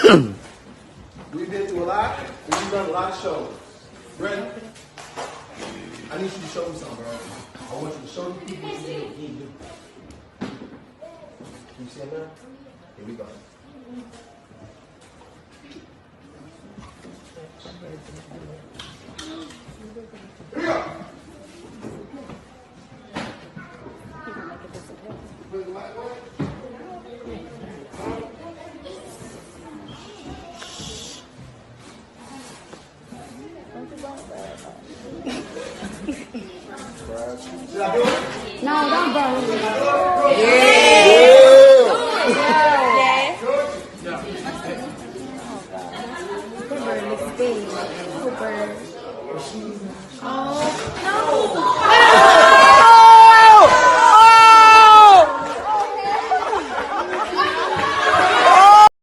We've been through a lot, and we've done a lot of shows. Ready? I need you to show me something, bro. I want you to show me people what you do. Can you see him now? Here we go. Here we go. Should I do it? No, don't burn it. Oh, God. Good bird looks big. Good bird. Oh.